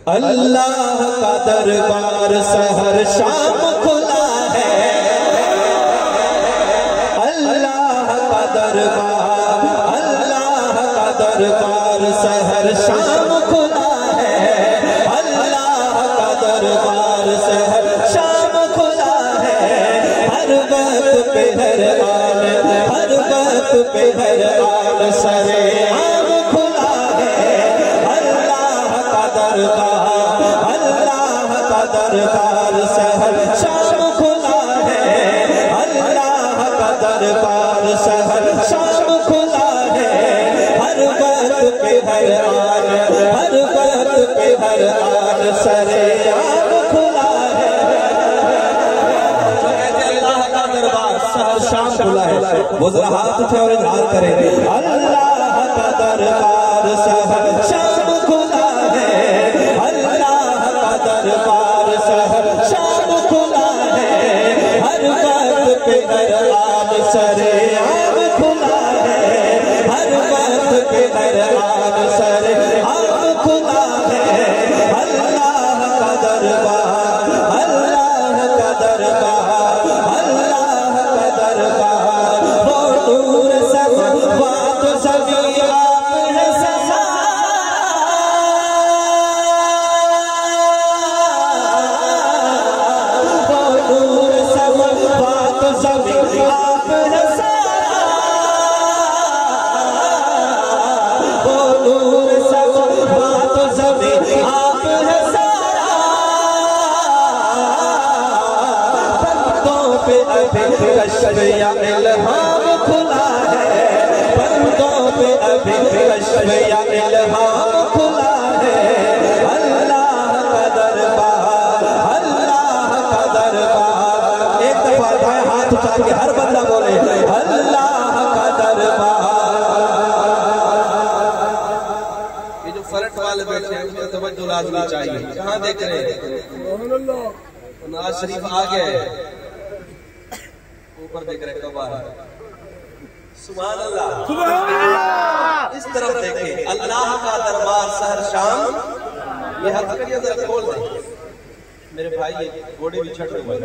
अल्लाह का दरबार सहर शाम खुला है, अल्लाह का दरबार, अल्लाह का दरबार सहर शाम खुला है, अल्लाह का दरबार सहर शाम खुला है। हर वक्त पे हर आन, हर वक्त पे हर आन सरे आम खुला है, अल्लाह का दरबार, अल्लाह का दरबार सहर शाम खुला है, अल्लाह का दरबार सहर शाम खुला है। हर वक्त पे हर आन, हर वक्त पे हर आन सरे आम खुला है। अल्लाह का दरबार सहर शाम खुला है। वो जरा हाथ उठे और इजहार करें, अल्लाह का दरबार सहर शाम खुला है, अल्लाह का दरबार सहर शाम खुला है। हर वक्त पे हर आन सरे आम खुला है, हर वक्त पे हर आन सरे आम खुला है। अल्लाह का दरबार, अल्लाह का दरबार, अल्लाह का दरबार। वो नूर समावात सभी आप है सजा, वो नूर समावात सभी आप है सारा, वो नूर समावात सभी आप है सारा। बंदों पे अभी कश्फ या इल्हाम खुला है, बंदों पे अभी कश्फ या इल्हाम खुला है। अल्लाह का दरबार, अल्लाह का दरबार। एक दफा दाएं हाथ उठा के हर बंदा बोले, अल्लाह का दरबार। ये जो फ्रंट वाले बैठे हैं उनमें तवज्जो लाजमी चाहिए। कहाँ देख रहे हैं? नवाज शरीफ आ गए, ऊपर देख रहे कबार। सुभान अल्लाह, इस तरफ देखें, अल्लाह का दरबार सहर शाम। ये हाथ करिए जरा खोल दे मेरे भाई, ये घोड़े भी छट हुए।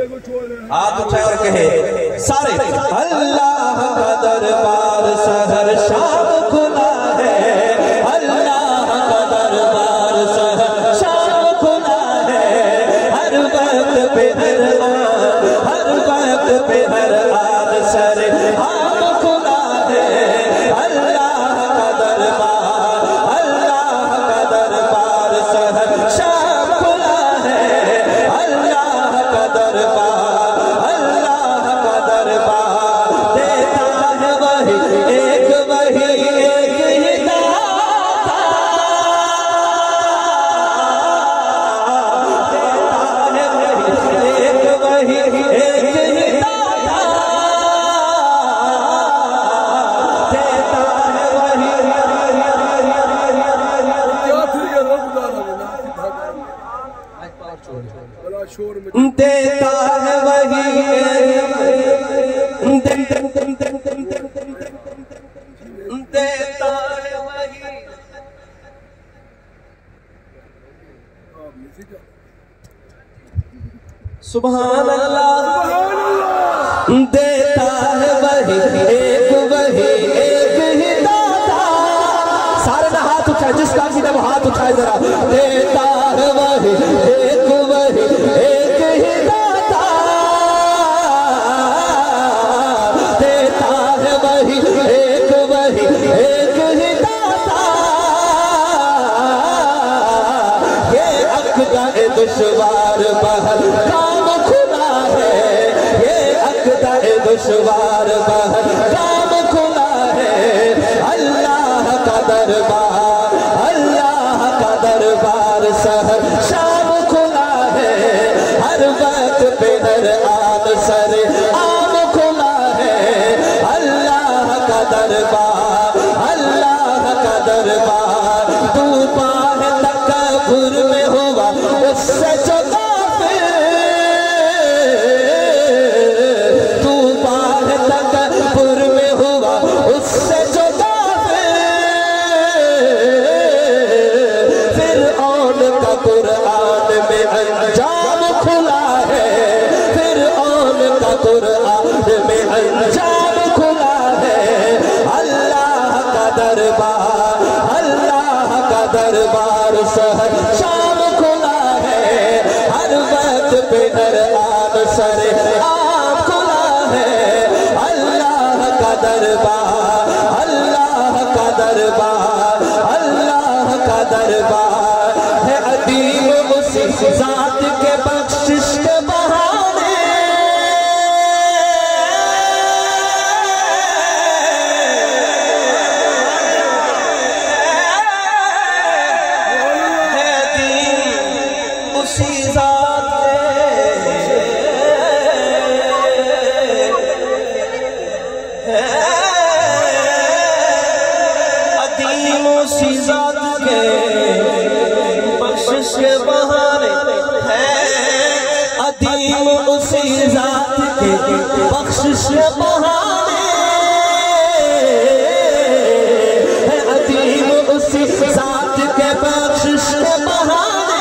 हाथ उठाए और कहे सारे, अल्लाह का दरबार सहर शाम खुला है, अल्लाह का दरबार सहर शाम खुला है। हर वक्त पे हर आन, हर वक्त पे हर आन सरे आम खुला है। अल्लाह का दरबार, अल्लाह का दरबार सहर शाम खुला है, अल्लाह का दरबार, अल्लाह का दरबार। देता है वही एक, वही एक ही दाता, देता है वही एक, वही एक ही दाता, देता है वही। देता है वही, देता है वही। सुभान अल्लाह, देता है वही एक, वही एक ही दाता। सारे ने हाथ उठाए, जिसका भी वो हाथ उठाए जरा। देता है वही एक, वही एक ही दाता, देता है वही एक, वही एक ही दाता। ये अक़दा ए दुश्वार बहर काम खुला है, ये अक़दा ए दुश्वार बहर काम खुला है। अल्लाह का दरबार, अल्लाह का दरबार सहर शाम खुला है। हर वक्त पे हर आन सरे आम खुला है। अल्लाह का दरबार, अल्लाह का दरबार। तू पाए तकब्बुर में हुआ उससे जो काफिर, तू पाए तकब्बुर में हुआ उससे जो काफिर। फिर कुरान में अंजाम खुला है, फिरऔन का कुरान में अंजाम खुला है। अल्लाह का दरबार, अल्लाह का दरबार सहर शाम खुला है। हर वक्त पे नरआन सरे आम खुला है। अल्लाह का दरबार, अल्लाह का दरबार, अल्लाह का दरबार है अदीम उसी जात के बख्शिश के बहाने। है अदीम उसी जात अदीम उसी जात के बख्शिश के बहाने है। अदीम उसी जात के बख्शिश के बहाने है। अदीम उसी जात के बख्शिश के बहाने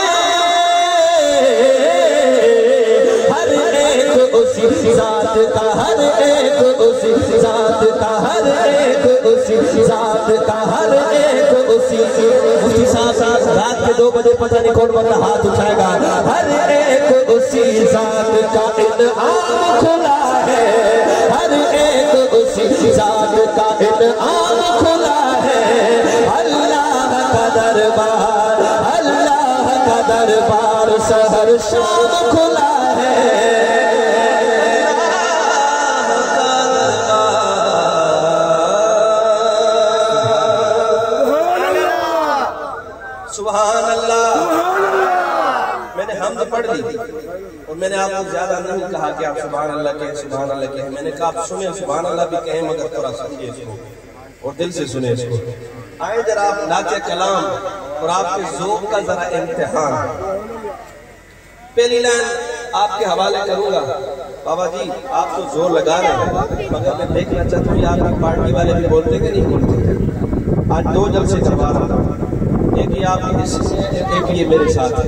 हर एक उसी जात का, हर एक उसी जात का, हर एक उसी जात का, हर एक उसी साथ रात के 2 बजे पता नहीं कौन बंदा हाथ उठाएगा। हर एक उसी जात का इनाम खुला है। हर एक उसी जात का इनाम खुला है। अल्लाह का दरबार, अल्लाह का दरबार सहर शाम खुला है। सुभान अल्लाह। मैंने हम्द पढ़ ली और मैंने आपको ज्यादा नहीं कहा कि आप सुभान अल्लाह कहें, सुभान अल्लाह कहें। मैंने कहा आप सुने, सुभान अल्लाह भी कहें मगर थोड़ा समझिए इसको और दिल से सुने इसको। आए जरा आप नाते कलाम और आपके ज़ौक़ का जरा इम्तिहान। पहली लाइन आपके हवाले करूंगा। बाबा जी आप तो जोर लगा रहे हैं मगर मैं देखना चाहता हूँ आपकी पार्टी वाले भी बोलते कि नहीं बोलते। आज 2 जलसे करवा रहा हूँ, एक ये आप एक ये मेरे साथ है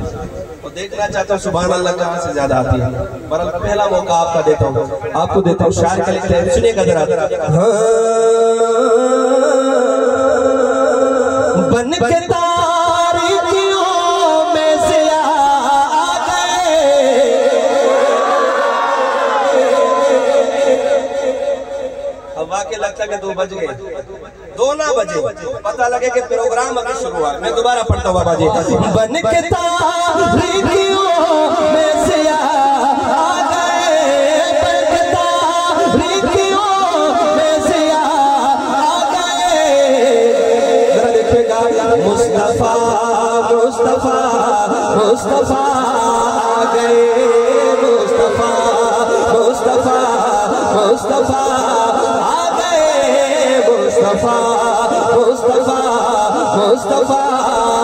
और देखना चाहता हूँ सुभान अल्लाह कहाँ से ज्यादा आती है। पर पहला मौका आपका देता हूँ, आपको देता हूँ। शायर का लिखते हैं, सुनिएगा जरा। बन के तारीकियों में से आ गए, अब वाकई लगता है कि 2 बज गए, 2 ना बजे, पता लगे कि प्रोग्राम अभी शुरू हुआ। मैं दोबारा पढ़ता हूँ बाबा जी। बन के तारीकियों में से आ गए, बन के तारीकियों में से आ गए। जरा देखिएगा, मुस्तफा मुस्तफा मुस्तफा आ गए, मुस्तफा मुस्तफा मुस्तफा आ गए, मुस्तफा मुस्तफा मुस्तफा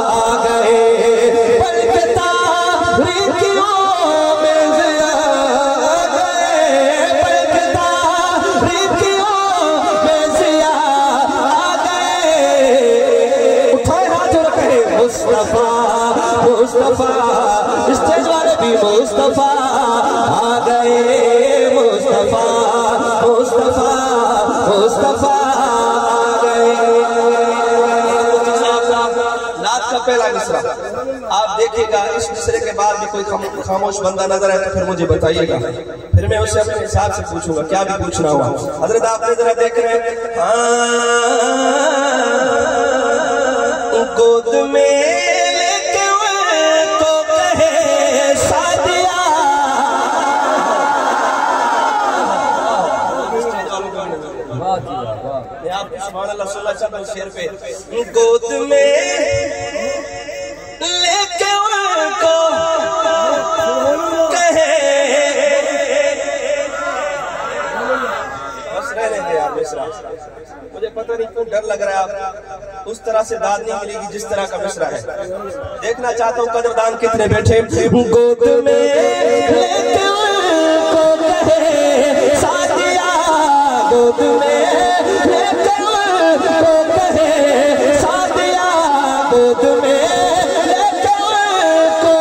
आ गए। बन के तारीकियों में से आ गए, बन के तारीकियों में से आ गए। उठाए हाथ और कहे मुस्तफा मुस्तफा, स्टेज वाले भी मुस्तफा आ गए, मुस्तफा मुस्तफा मुस्तफा आ गए। नात का पहला मिसरा आप देखिएगा, इस मिसरे के बाद भी कोई खामोश बंदा नजर आए तो फिर मुझे बताइएगा, फिर मैं उससे अपने हिसाब से पूछूंगा क्या भी पूछना हुआ। हजरत आपने जरा देख रहे हैं, गोद में लेके तो कहे सादिया। मैं आपको सुभान अल्लाह सुनना चाहता हूँ शेर पे। गोद में लेके उनको कहे, बस रहने दे यार मिसरा, मुझे पता नहीं क्यों डर लग रहा है। आप उस तरह से दाद नहीं मिलेगी जिस तरह का मिसरा है। देखना चाहता हूँ कदरदान कितने बैठे। गोद में लेके उनको कहे सादिया, गोद में लेके उनको कहे सादिया, गोद में लेके उनको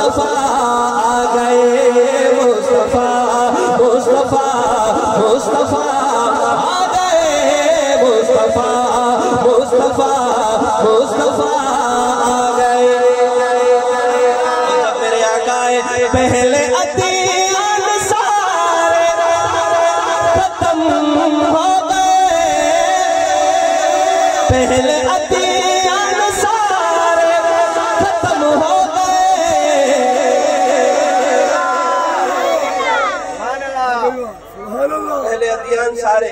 मुस्तफा आ गए, मुस्तफा मुस्तफा मुस्तफा आ गए, मुस्तफा मुस्तफा मुस्तफा आ गए। जब मेरे आका आए पहले अदीन सारे खत्म हो गए, पहले अदीन सारे खत्म हो गए। पहले अदीन सारे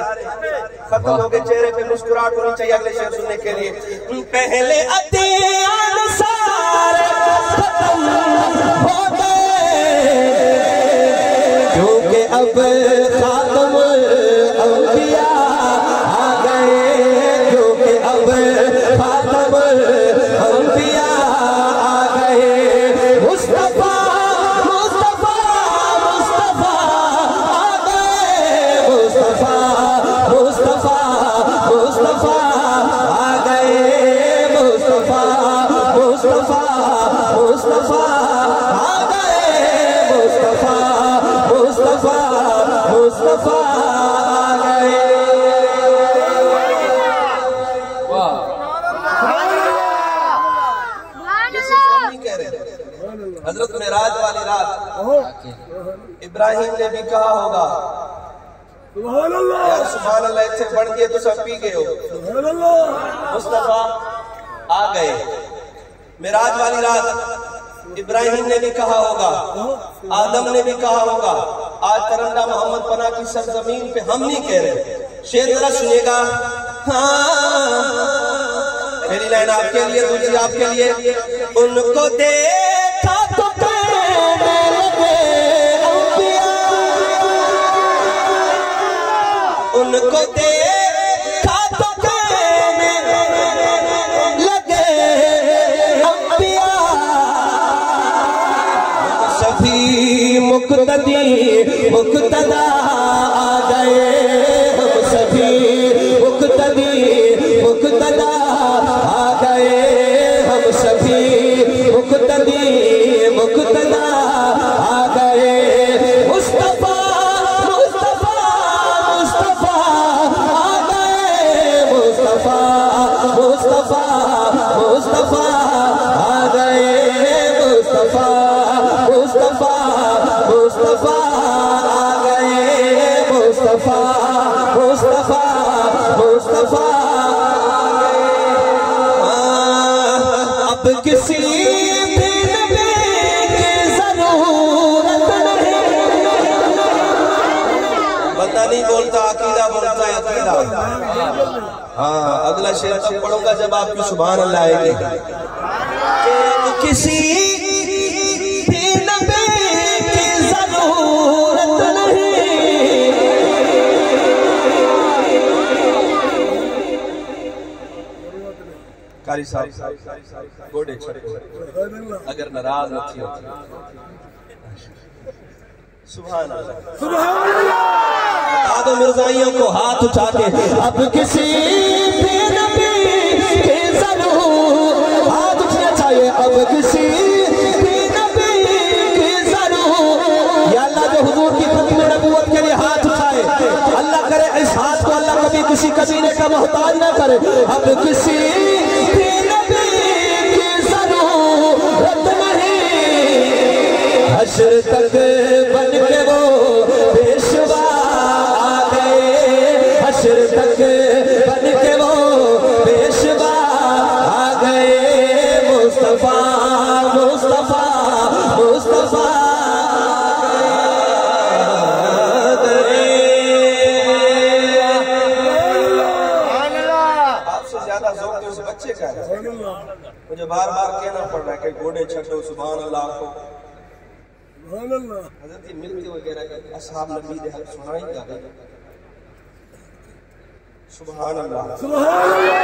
खत्म हो गए, चेहरे पे मुस्कुराहट होनी चाहिए अगले शेर सुनने के लिए। पहले अदीन सारे खत्म हो गए, क्योंकि अब खातम अंबिया आ गए, क्योंकि अब खातम अंबिया आ गए। मुस्तफा मुस्तफा मुस्तफा आ गए, मुस्तफा मुस्तफा मुस्तफा आ गए, मुस्तफा मुस्तफा मुस्तफा आ गए, मुस्तफा मुस्तफा मुस्तफा आ गए। हजरत मेराज वाली रात इब्राहिम ने भी कहा होगा यार सुभान अल्लाह, इससे बढ़ गए तो सब पी गए हो। मुस्तफा आ गए। मेराज वाली रात इब्राहिम ने भी कहा होगा, आदम ने भी कहा होगा। आज तरंदा मोहम्मद पना की सरजमीन पे हम नहीं कह रहे। शेर जरा सुनिएगा। पहली लाइन आपके लिए, दूसरी आपके लिए। उनको देखा तो कहने लगे अंबिया, उनको देखा तो कहने लगे अंबिया, सभी मुक्तदी मुक्तदा आ गए, हम सभी मुक्तदी मुक्तदा आ गए, हम सभी मुक्तदी मुक्तदा आ गए। मुस्तफा मुस्तफा मुस्तफा आ गए, मुस्तफा मुस्तफा मुस्तफा आ गए, मुस्तफा मुस्तफा मुस्तफा आ गए, मुस्तफा मुस्तफा मुस्तफा आ गए। अब किसी भी नबी की जरूरत नहीं। बंदा नहीं बोलता, अकीदा बोलता है, अकीदा। हाँ, अगला शेर तब पढ़ूंगा जब आपकी सुभान अल्लाह आएगी। किसी भी नबी की जरूरत नहीं, कारी साहब गोडे अगर नाराज न थी होती। सुभान अल्लाह, सुभान अल्लाह। बता दो मिर्जाइयों को हाथ उठा के, अब किसी भी नबी की जरूरत, हाथ उठना चाहिए। अब किसी भी नबी की जरूरत, या अल्लाह जो हुजूर की खत्म नबूवत के लिए हाथ उठाए, अल्लाह करे इस हाथ को अल्लाह कभी किसी कबीले का मोहताज ना करे। अब किसी भी नबी की जरूरत नहीं, हश्र तक बन के वो पेशवा आ गए, हश्र तक बन के वो पेशवा आ गए। मुस्तफा मुस्तफा मुस्तफा आ गए। आपसे ज्यादा ज़ौक़ उस बच्चे का है। मुझे बार बार कहना पड़ रहा है कि गोडे छठो सुभान अल्लाह को। हज़रत मिलती वगैरह असहाब नबी दे हक सुनाई जा रही। सुभान अल्लाह, सुभान अल्लाह।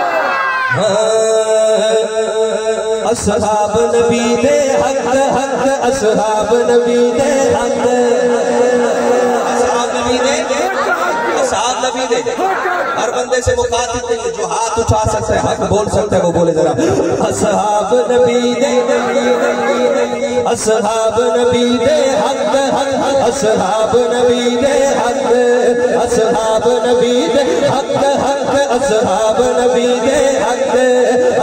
असहाब नबी दे हक हक, असहाब नबी दे हक, असहाब नबी दे, असहाब नबी दे हर बंदे से मुखातिब नहीं, जो हाथ उठा सकता है हक बोल सकता है वो बोले जरा। असहाब नबी दे असहाब नबी दे हक हक, असहाब नबी दे हक, असहाब नबी दे हक हक, असहाब नबी दे हक,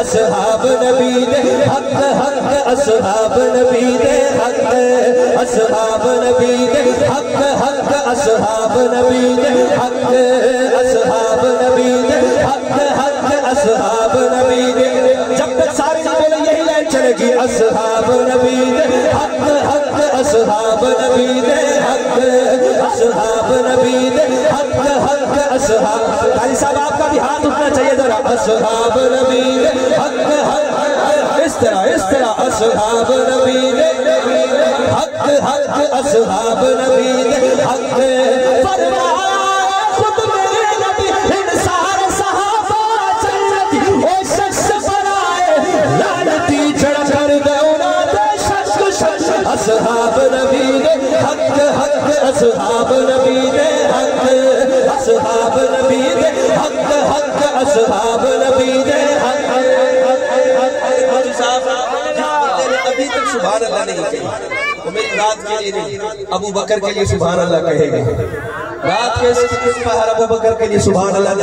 असहाब नबी दे हक हक, असहाब नबी दे हक, असहाब नबी दे हक हक, असहाब नबी दे हक, असहाब नबी दे हक हक, असहाब नबी दे। जब तक सारे बोले यही लाइन चलेगी, असहाब नबी दे हक हक, असहाब नबी दे हक, असहाब नबी दे हक हक, असहाब। काजी साहब आपका भी हाथ उठना चाहिए जरा। असहाब नबी दे हक हक, इस तरह असहाब नबी दे हक हक, असहाब नबी दे हक। फरमाया खुद मेरे नबी इन सारे सहाबा जन्नती ओ शख्स बनाए, लानती जड़ कर दे उन्हें दे शख्स शख्स। असहाब नबी दे हक हक, असहाब नबी दे हक, असहाब नबी दे हक हक, असहाब नबी दे हक। अभी तक सुभान अल्लाह नहीं कही, वो मेरी रात के लिए नहीं, अबू बकर के लिए सुभान अल्लाह कहेंगे। रात के पहर अबू बकर के लिए सुभान अल्लाह।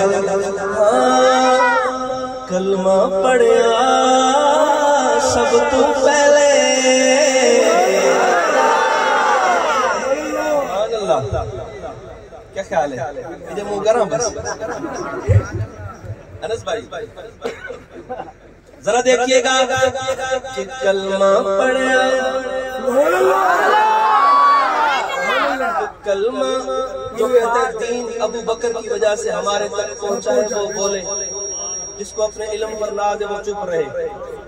कलमा पढ़िया सब तू पहले, सुभान अल्लाह। क्या ख्याल है? मुझे मुंह गरम बस। अनस भाई जरा देखिएगा कि कलमा पढ़िया, कलमा जो कहते हैं दीन अबू बकर की वजह से हमारे तक पहुंचा है वो बोले, जिसको अपने इल्म पर नाज है वो चुप रहे,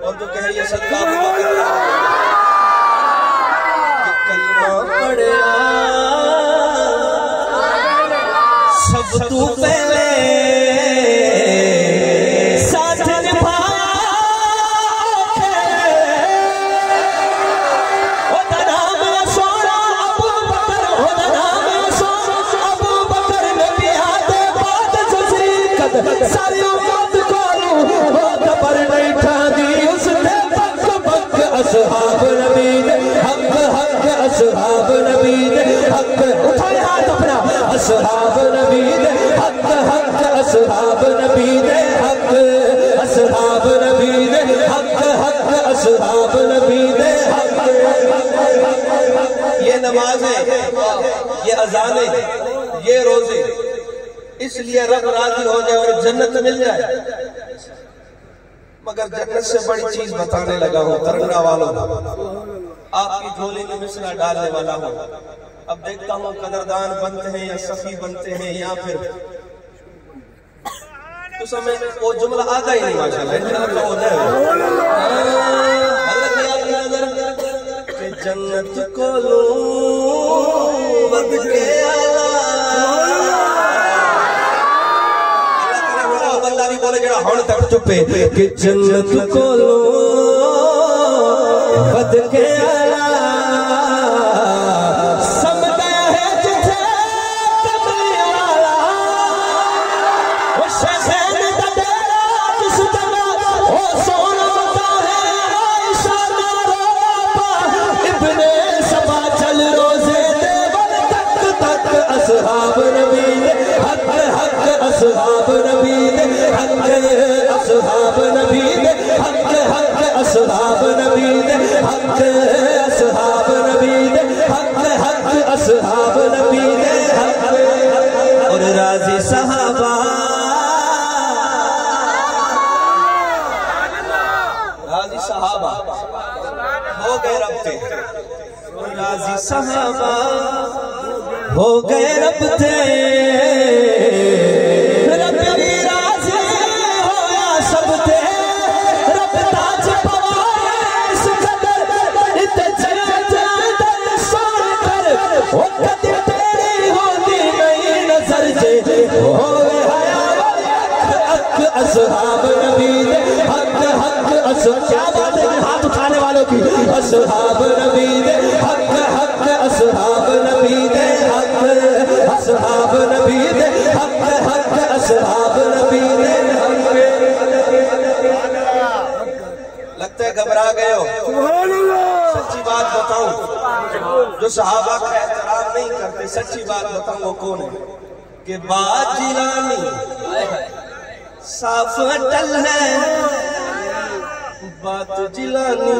और जो कहे ये सदका अबू बकर का। कलमा पढ़िया सब तू पहले, सारी उम्मत को खबर नहीं था दी उसने बक बक। असहाब नबी दे हक हक, असहाब नबी दे हक, उठाए हाथ अपना। असहाब नबी दे हक हक, असहाब नबी दे हक, असहाब नबी दे हक हक, असहाब नबी दे हक। ये नमाजें, ये अजानें, ये रोजे इसलिए रब राजी हो जाए और जन्नत मिल जाए। मगर जन्नत से बड़ी चीज बताने लगा हूं तरंगा वालों, आपकी झोली में मिसरा डालने वाला हूं। अब देखता हूं कदरदान बनते हैं या सफी बनते हैं या फिर तो समय वो जुमला आता ही नहीं माशाल्लाह। जन्नत को लो बद के बोले जरा हण तक चुपे कि जन्नत को लो बद के आला, समझा है तुझे कमली वाला, वो शहन दा डेरा जिस जगह वो सोना होता है आयशा ना रोपा, इब्ने सबा चल रोजे देवल तक तक। असहाब नबी हक हक, असहाब नबी हक, असहाब नबी दे हक हक, असहाब नबी दे हक, असहाब नबी दे हक हक, असहाब नबी दे हक। और राजी सहाबा, राजी सहाबा हो गए रब थे, राजी सहाबा हो गए रब थे, असहाब नबी दे हक हक, क्या बात है हाथ उठाने वालों की। असहाब नबी दे हक हक, असहाब नबी दे हक, असहाब नबी दे हक हक, घबरा गए हो? सच्ची बात बताऊं, जो सहाबा का एहतराम नहीं करते, सच्ची बात बताऊं वो कौन है? कि बात जिलानी साफ अटल है, बात जिलानी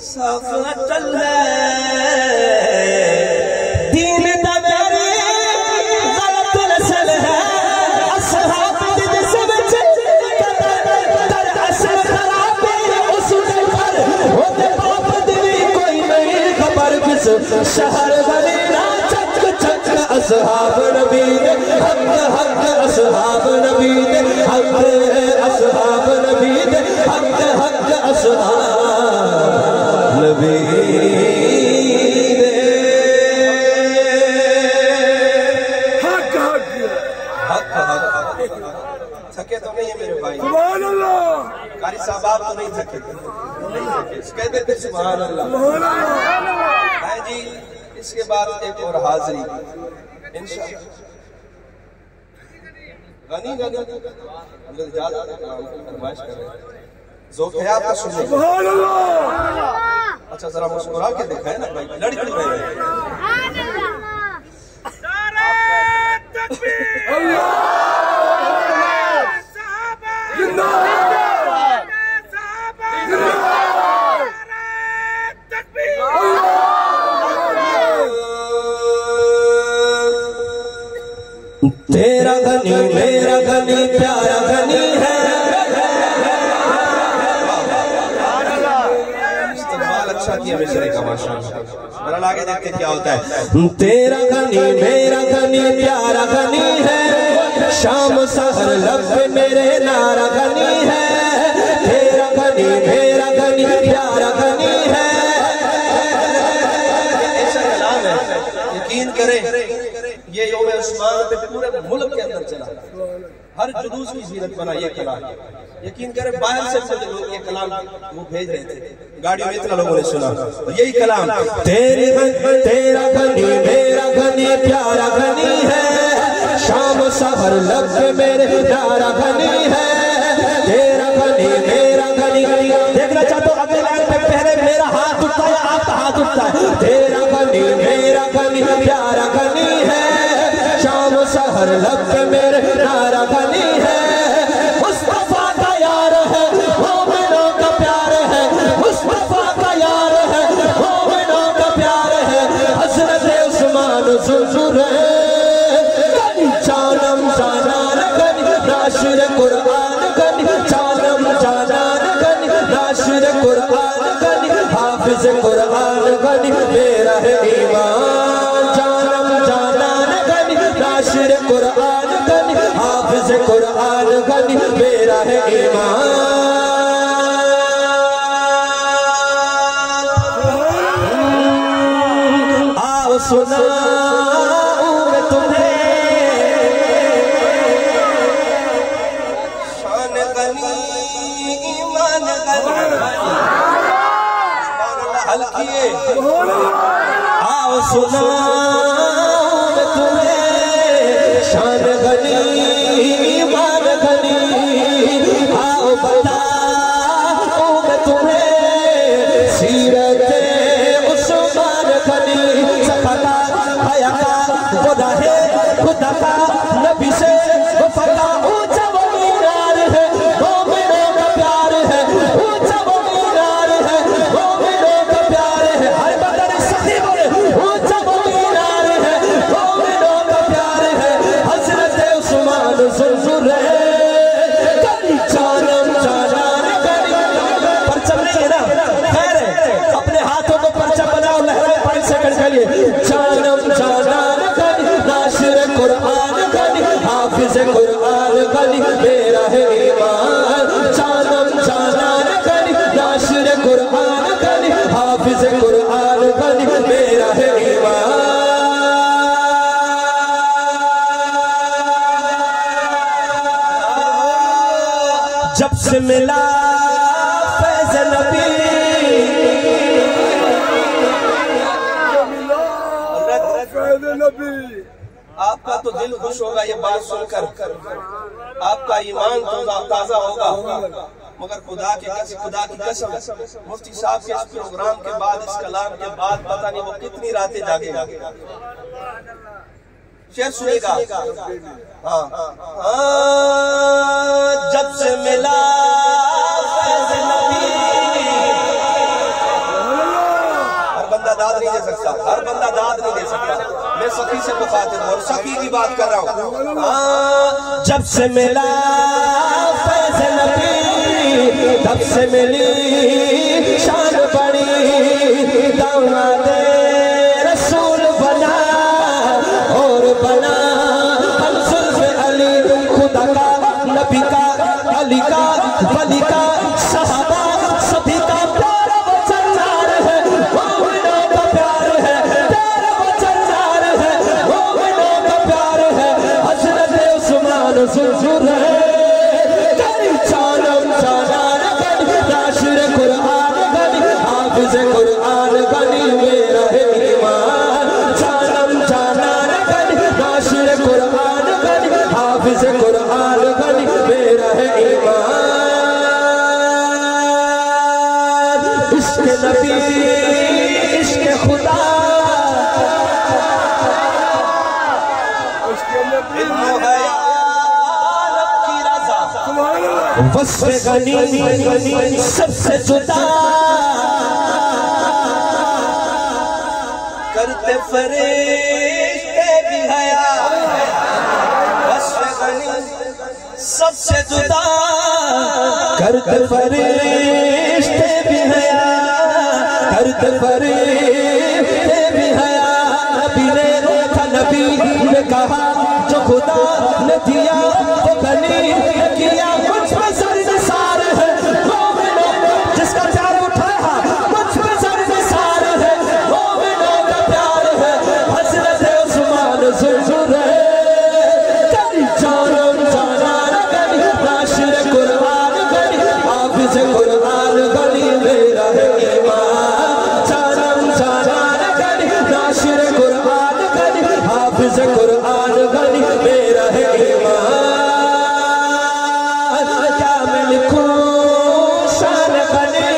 साफ अटल है, दीन दवेरी गलत नस्ल है, असहाब दिल सब तर असल खराबी उसूल पर होते बाप दिली कोई नहीं खबर किस शहर बनी ना चक चक असहाब नबी दे हक हक असहाब नबी दे हक असहाब नबी दे हक हक असहाब नबी थके तो नहीं है मेरे भाई? कारी साहब आप तो नहीं थके? नहीं थके, कहते थे सुभान अल्लाह। है जी, इसके बाद एक और हाजिरी इंशाअल्लाह। गनी गनी अंदर ज्यादा फरमाइश कर रहे हैं, ज़ौक़ है आपका सुनने का? अच्छा जरा मुस्कुरा के दिखाए ना भाई, लड़ क्यों रहे हैं? तेरा गनी मेरा गनी प्यारा गनी है, इस्तेमाल अच्छा किया मिसरे का माशाअल्लाह। बहरहाल आगे देखते क्या होता है। तेरा गनी मेरा गनी प्यारा गनी है, शाम सहर लब पे मेरे नारा गनी है, तेरा गनी मेरा गनी प्यारा गनी है। ऐसा कलाम है, यकीन करें ये यौम उस्मान पे पूरे मुल्क के अंदर चला, हर जुलूस की जीरत बना ये कलाम। यकीन करें बाहर से लोग ये कलाम वो भेज रहे थे, गाड़ियों में इतना लोगों ने सुना, और यही कलाम तेरा गनी मेरा गनी प्यारा गनी है, शाम सहर लब पे मेरे प्यारा गनी है, तेरा गनी मेरा गनी। देखना चाहते हो अगले लाइन पे पहले मेरा हाथ उठता है आपका हाथ उठता है। तेरा गनी मेरा गनी प्यारा गनी है, शाम सहर लब पे मेरे प्यारा गनी है, मुस्तफा का यार है मोमिनों का प्यार है, मुस्तफा का यार है मोमिनों का प्यार है, हज़रत उस्मान ज़ुल्ज़ुल गनी जानम जानान गनी नाशिर कुरान गनी जानम जानान गनी नाशिर कुरान गनी हाफिज कुरान गनी मेरा है ईमान, जानम जानान गनी नाशिर कुरान गनी हाफिज कुरान गनी मेरा है ईमान। आओ सुनाऊं मैं तुम्हें शान गनी ईमान गनी, हल्किए आओ सुनाऊं मैं तुम्हें शान गनी ईमान गनी, आओ बताऊं मैं तुम्हें सीरत उस्मान गनी, सफका हया का खुदा है खुदा का नबी से वफा ऊंचा वो मीनार है, मोमिनों का प्यार है ऊंचा वो मीनार है, मोमिनों का प्यार है, हर बदर सही बोले ऊंचा वो मीनार है, मोमिनों का प्यार है, हज़रत उस्मान ज़ुल्ज़ुल गनी जानम जानान गनी। परचम नहीं है ना, खैर है, अपने हाथों को परचम बनाओ, लहराए 5 सेकंड के लिए। जानम जानान गनी नाशिर कुरान गनी हाफिज कुरान गनी मेरा है ईमान, जानम जानान गनी नाशिर कुरान गनी हाफिज कुरान गनी मेरा है ईमान। जब से मिला फैज़ नबी आपका तो दिल खुश होगा ये बात सुनकर, आपका ईमान ताजा होगा, मगर खुदा की कसम मुफ्ती साहब के इस प्रोग्राम के बाद, इस कलाम के बाद पता नहीं वो कितनी रातें जागेगा। शेर सुनेगा। हाँ, जब से मिला फैज़ नबी, हर बंदा दाद नहीं दे सकता, हर बंदा दाद नहीं दे सकता। मैं सखी से मुखातिब हूं और सखी की बात कर रहा हूँ। जब से मिला फैज़ नबी, तब से मिली शान बड़ी, दामादे रसूल बना और बना जुल्फ़े अली, खुदा का नबी का अली का वली का सहाबा सभी का प्यार वचनदार है, मोमिनों का प्यार है, प्यार वचनदार है, मोमिनों का प्यार है। हज़रत उस्मान ज़ुल्फ़ुर है, गनी चानम चानार गनी, नाशिर कुरान गनी, हाफ़िज़ कुरान गनी, मेरा है ईमान। चानम चानार गनी, नाशिर कुरान गनी, हाफ़िज़ कुरान गनी, मेरा है ईमान। इश्क़ नबी इश्क़ खुदा, वस्फ़ गनी सबसे जुदा, करते फरिश्ते भी हया, वस्फ़ गनी सबसे जुदा, करते फरिश्ते भी हया, करते फरिश्ते भी हया। नबी ने था, नबी ने कहा, जो खुदा ने दिया वो गनी ने किया। मुझ पे सर निसार है, मोमिनों जिसका प्यार उठाया, मुझ पे सर निसार है, मोमिनों का प्यार है। हज़रत उस्मान ज़ुल्फ़ुर है, गनी चानम चानार गनी, नाशिर कुरान गनी, हाफ़िज़ कुरान गनी, मेरा है ईमान। चानम चानार गनी, नाशिर कुरान गनी, हाफ़िज़ कुरान गनी, मेरा है ईमान। क्या मैं लिखूं शान गनी,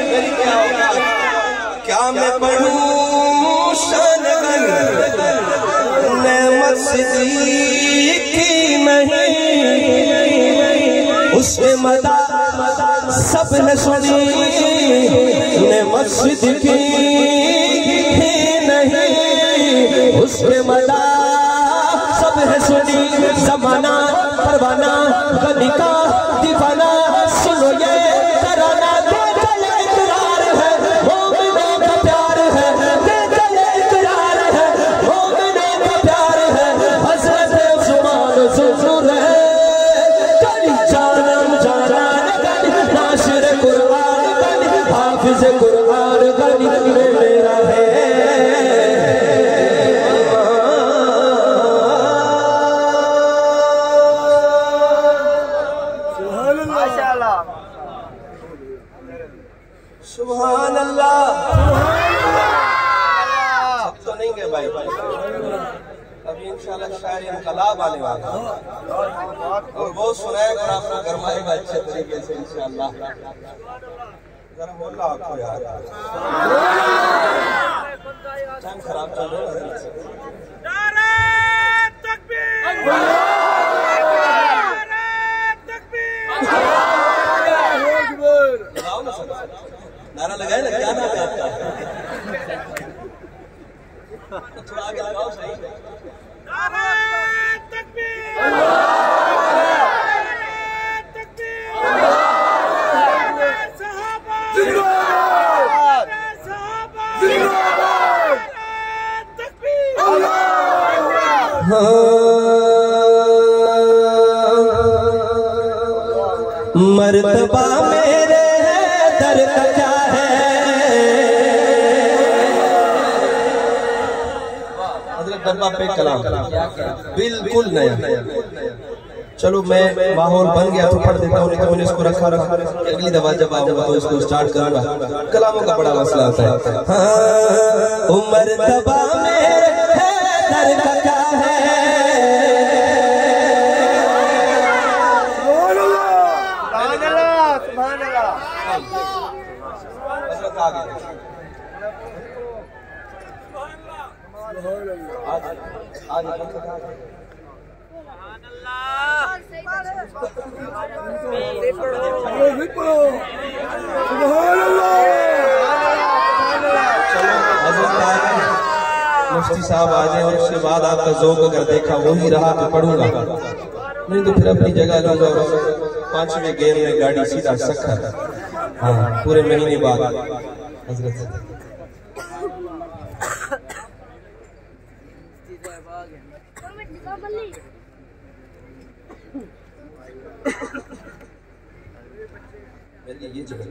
मेरी क्या होगा, क्या मैं पढ़ूं शान गनी, नेमत सिद्दीकी नहीं, उसके मदा सब ने सुनी, नेमत सिद्दीकी ही नहीं, उसके मदा सब है सुनी। ज़माना परवाना गनी का दीवाना, सुनो ये तराना, दे चले इकरार है, मोमिनों का प्यार है, दे चले इकरार है, मोमिनों का प्यार है। हज़रत उस्मान ज़ुल्फ़ुर है, गनी चानम चानार गनी, नाशिर कुरान गनी, हाफ़िज़ कुरान गनी, मेरा है। सुभान अल्लाह। सब तो नहीं गए भाई, अभी इंशाल्लाह शायर इनकलाब आने वाला और वो सुनाएगा और आपको गरमाएगा अच्छे तरीके से इंशाल्लाह। जरा बोल आपको यार, टाइम खराब चल रहा है। नारे तकबीर, नारे तकबीर, लगाओ ना सब, नारा लगाए ना, क्या नारा है आपका? थोड़ा आगे लगाओ सही। नारे तकबीर, नारे तकबीर, नारे सहाबा जिंदाबाद, नारे सहाबा जिंदाबाद, नारे तकबीर, मर्तबा मेरे दर का क्या है, हज़रत दरबार पे कलाम बिल्कुल नया। चलो मैं माहौल बन गया तो पढ़ देता हूँ, नहीं तो मैंने इसको रखा अगली दफा जब आऊंगा तो इसको स्टार्ट करूंगा। कलामों का बड़ा मसला होता है। हाँ, उमर तबा में है दर का है, मुफ्ती साहब आ जाए और उसके बाद आपका ज़ौक़ अगर देखा वही रहा तो पढ़ूंगा, नहीं तो फिर अपनी जगह लूंगा और 5वें गेयर में गाड़ी सीधा सखर। हाँ, पूरे महीने बाद हजरत ये जगह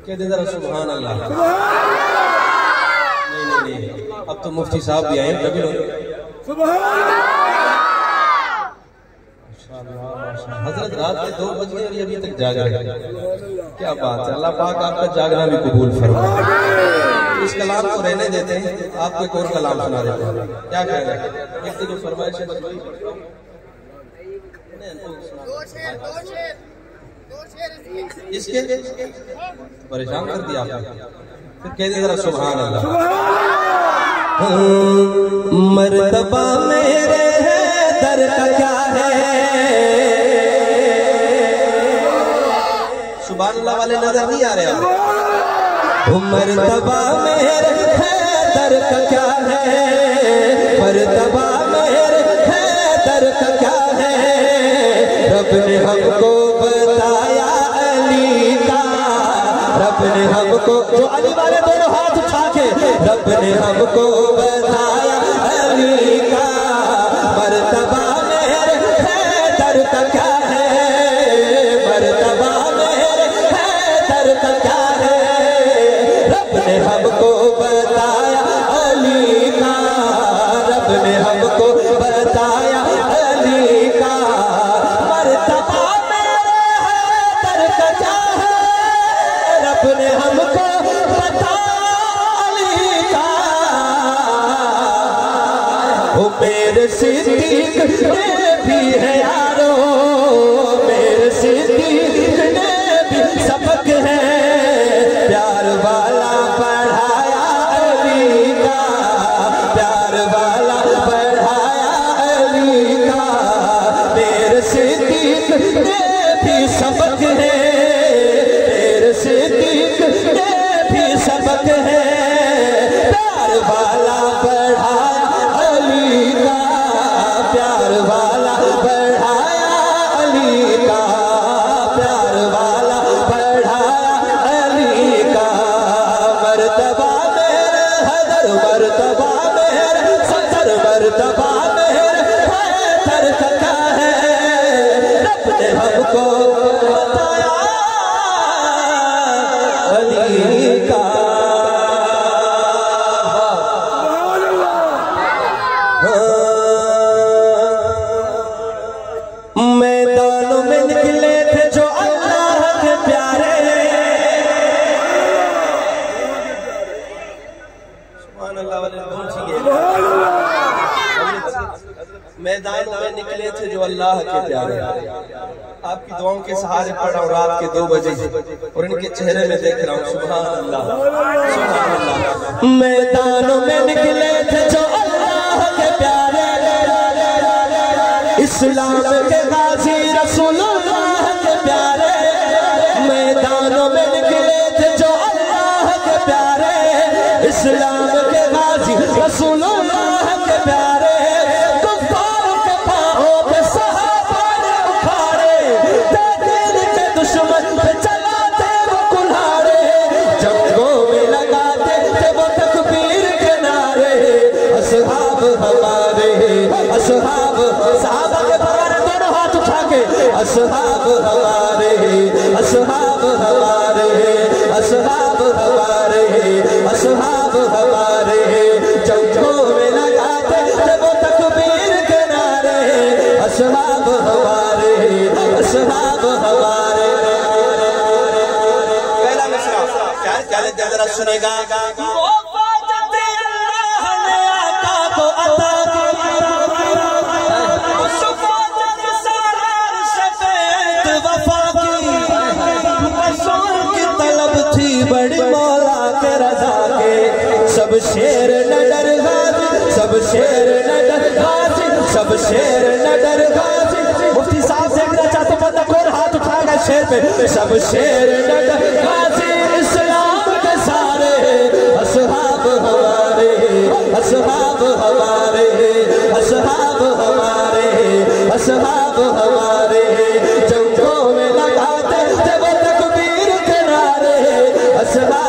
कहते जरा सुभान अल्लाह। नहीं, अब तो मुफ्ती साहब भी आए, कभी हजरत रात के 2 बज गए और अभी तक जाग रहे। क्या बात है, अल्लाह पाक आपका जागना भी कबूल फरमाए। इस कलाम को रहने देते हैं, आपको एक और कलाम सुना देते हैं। क्या कह रहे हैं? एक जो फरमाइश इसके परेशान कर दिया आपने, फिर कह दिया जरा सुभान अल्लाह। मर्तबा मेरे दर का क्या है, सुभान अल्लाह वाले नजर नहीं आ रहे हैं। मर्तबा मेरे दर का क्या है, मर्तबा मेरे दर का क्या है, रब ने हमको बताया अली का, रब ने हमको, जो अली वाले दोनों हाथ उठा के, रब ने हमको बताया अली का, मर्तबा मेरे दर का क्या है, मर्तबा मेरे दर का क्या है, रब ने हमको बताया अली का, रब ने हमको बताया अली का, मर्तबा मेरे दर का क्या है, रब ने हमको मेरे सिद्दीक ने भी है यारो, मेरे सिद्दीक ने भी सबक है, प्यार वाला पढ़ाया अली का, प्यार वाला पढ़ाया अली का, मेरे सिद्दीक ने भी सबक है, मेरे सिद्दीक ने भी सबक है, प्यार वाला पढ़ाया अली का, प्यार वाला बढ़ाया अली का, प्यार वाला बढ़ाया अली का, मर्तबा मेरे हैदर, मर्तबा मेरे सदर, मर्तबा मेरे हैदर का मैदानों में निकले थे जो अल्लाह के प्यारे, आपकी दुआओं के सहारे पढ़ रहा हूँ रात के 2 बजे और इनके चेहरे में देख रहा हूँ सुभान अल्लाह सुभान अल्लाह। मैदानों में निकले थे जो अल्लाह के प्यारे, इस्लाम के गाजी रसूलुल्लाह के प्यारे। मैदानों में निकले थे जो अल्लाह के प्यारे, इस्लाम के गाजी रसूलुल्लाह के प्यारे। कुफ्फार के पांवों पे सहाबा ने उखाड़े, दिल के दुश्मन पे चलाते वो कुल्हाड़े, जंगों में लगाते थे वो तकबीर के नारे। असहाब हमारे, असहाब सहाबा के बारे दोनों हाथ उठा के, असहाब हमारे, असहाब हमारे, असहाब हमारे, असहाब हमारे, जंगों में लगाते थे वो तकबीर के नारे। असहाब हमारे, असहाब हमारे। पहला मिसरा क्या जरा सुनेगा। बड़ी मौला के रजा के सब शेर न डर गाजी, सब शेर न डर गाजी, सब शेर न डर गाजी। मुफ्ती साहब देखना चाहते बंदा कौन हाथ उठाएगा शेर पे। सब शेर न डर गाजी इस्लाम के सारे। असहाब हमारे, असहाब हमारे, असहाब हमारे, असहाब हमारे, जंगों में लगाते थे वो तकबीर के नारे। असहाब